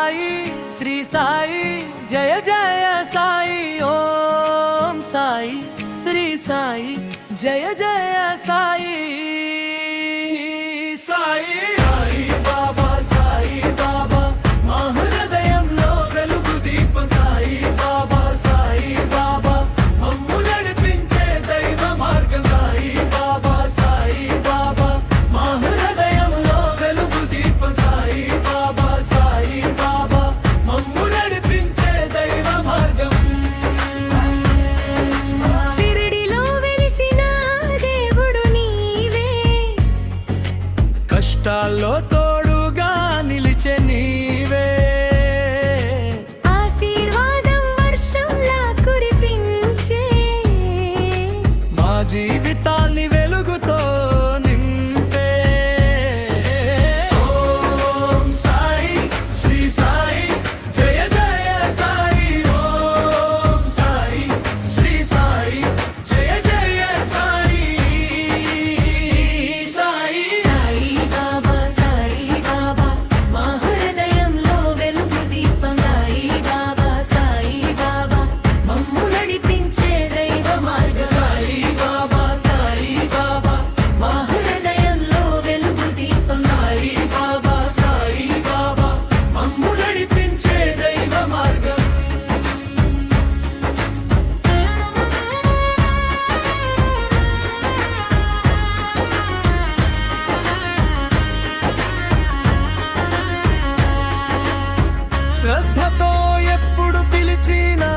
సాయి శ్రీ సాయి జయ జయ సాయి ఓం సాయి శ్రీ సాయి జయ జయ సాయి సాయి సాయి బాబా సాయి బాబా మా హృదయంలో వెలుగు దీప సాయి బాబా సాయి బాబా మమ్ము నడిపించే దైవ మార్గ సాయి బాబా సాయి బాబా మా హృదయంలో వెలుగు దీప సాయి బాబా సాయి బాబా మమ్ము నడిపించే దైవ మార్గం షిరిడిలో వెలిసిన దేవుడు నీవే కష్టాల్లో తోడుగా నిలిచే నీవే ఆశీర్వాదం వర్షంలా కురిపించే మా జీవితాన్ని వెలుగుతో నింపే ఓం సాయి శ్రీ సాయి జయ జయ సాయి ఓం సాయి శ్రీ సాయి జయ జయ సాయి సాయి సాయి బాబా మా హృదయంలో వెలుగు దీపం సాయి బాబా మమ్ము నడిపించే దైవ మార్గం సాయి బాబా మా హృదయంలో వెలుగు దీపం సాయి బాబా మమ్ము నడిపించే దైవ మార్గం శ్రద్ధతో ఎప్పుడు పిలిచినా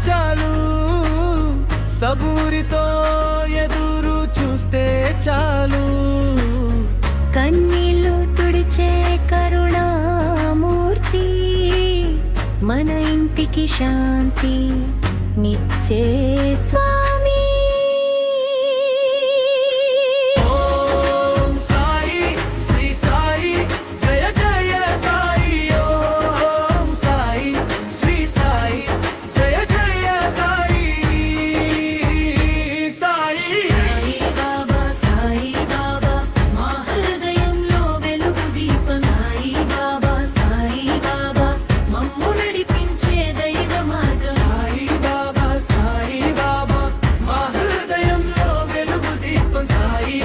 చాలు సబూరితో ఎదురు చూస్తే చాలు కన్నీళ్లు తుడిచే కరుణామూర్తి మన ఇంటికి శాంతి నిచ్చే స్వామి ఓం సాయి శ్రీ సాయి జయ జయ సాయి ఓం సాయి శ్రీ సాయి జయ జయ సాయి సాయి సాయి బాబా మా హృదయంలో వెలుగు దీపం సాయి బాబా మమ్ము నడిపించే దైవ మార్గం సాయి బాబా మా హృదయంలో వెలుగు దీపం సాయి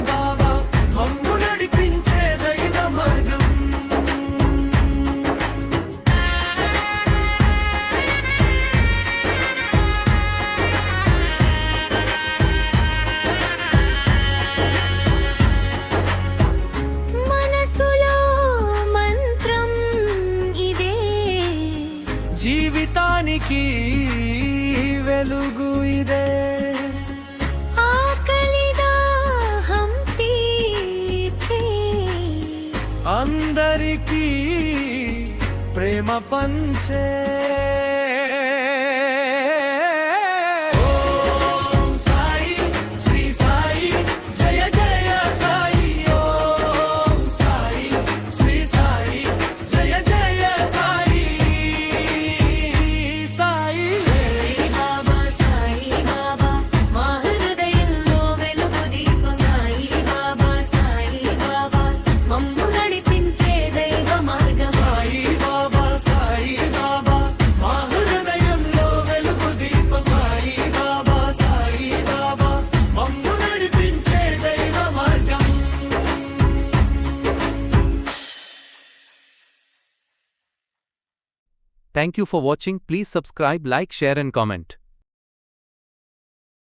బాబా మమ్ము నడిపించే దైవ మార్గం మనసులో మంత్రం ఇదే జీవితానికి వెలుగు ఇదే ఆకలి దాహం తీర్చే అందరికీ ప్రేమ పంచే ఓం సాయి శ్రీ సాయి జయ జయ సాయి ఓం సాయి శ్రీ సాయి జయ జయ సాయి సాయి సాయి బాబా మా హృదయంలో వెలుగు దీపం సాయి బాబా మమ్ము నడిపించే దైవ మార్గం సాయి బాబా మా హృదయంలో వెలుగు దీప సాయి బాబా మమ్ము నడిపించే దైవ మార్గం Thank you for watching. Please subscribe, like, share and comment.